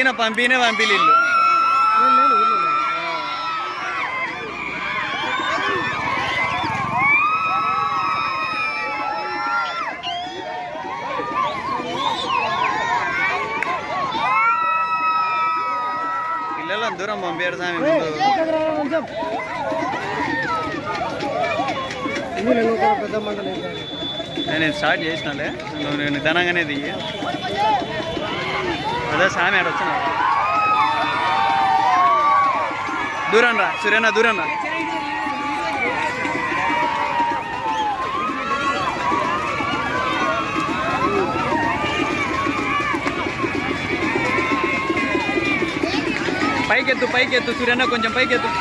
అడిగిన పంపిలే ఇల్లు పిల్లలు దూరం పంపారు స్వామి నేను స్టార్ట్ చేసినాలే నువ్వు నిదానంగానే దిగి అదే స్వామి ఆడ వచ్చిన దూరం రా సూర్యన్న దూరం రా పైకెత్తు సూర్యన్న కొంచెం పైకెత్తు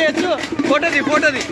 ఎచ్చు ఫోటోది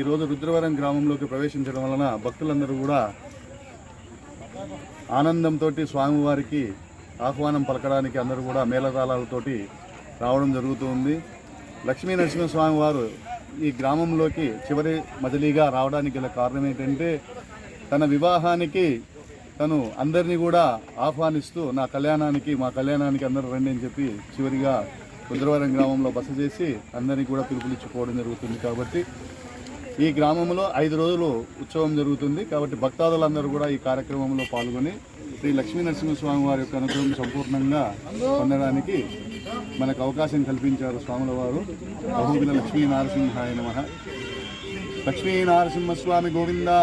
ఈరోజు రుద్రవరం గ్రామంలోకి ప్రవేశించడం వలన భక్తులందరూ కూడా ఆనందంతో స్వామివారికి ఆహ్వానం పలకడానికి అందరూ కూడా మేళతాళాలతోటి రావడం జరుగుతుంది. లక్ష్మీ నరసింహస్వామి వారు ఈ గ్రామంలోకి చివరి మజిలీగా రావడానికి గల కారణం ఏంటంటే తన వివాహానికి తను అందరినీ కూడా ఆహ్వానిస్తూ మా కళ్యాణానికి అందరూ రండి అని చెప్పి చివరిగా రుద్రవరం గ్రామంలో బస చేసి అందరినీ కూడా పిలుపునిచ్చుకోవడం జరుగుతుంది. కాబట్టి ఈ గ్రామంలో 5 రోజులు ఉత్సవం జరుగుతుంది. కాబట్టి భక్తాదులందరూ కూడా ఈ కార్యక్రమంలో పాల్గొని శ్రీ లక్ష్మీ నరసింహస్వామి వారి యొక్క అనుగ్రహం సంపూర్ణంగా పొందడానికి మనకు అవకాశం కల్పించారు స్వాముల వారు. బహువిధ లక్ష్మీ నారసింహాయ నమః. లక్ష్మీ నారసింహస్వామి గోవిందా.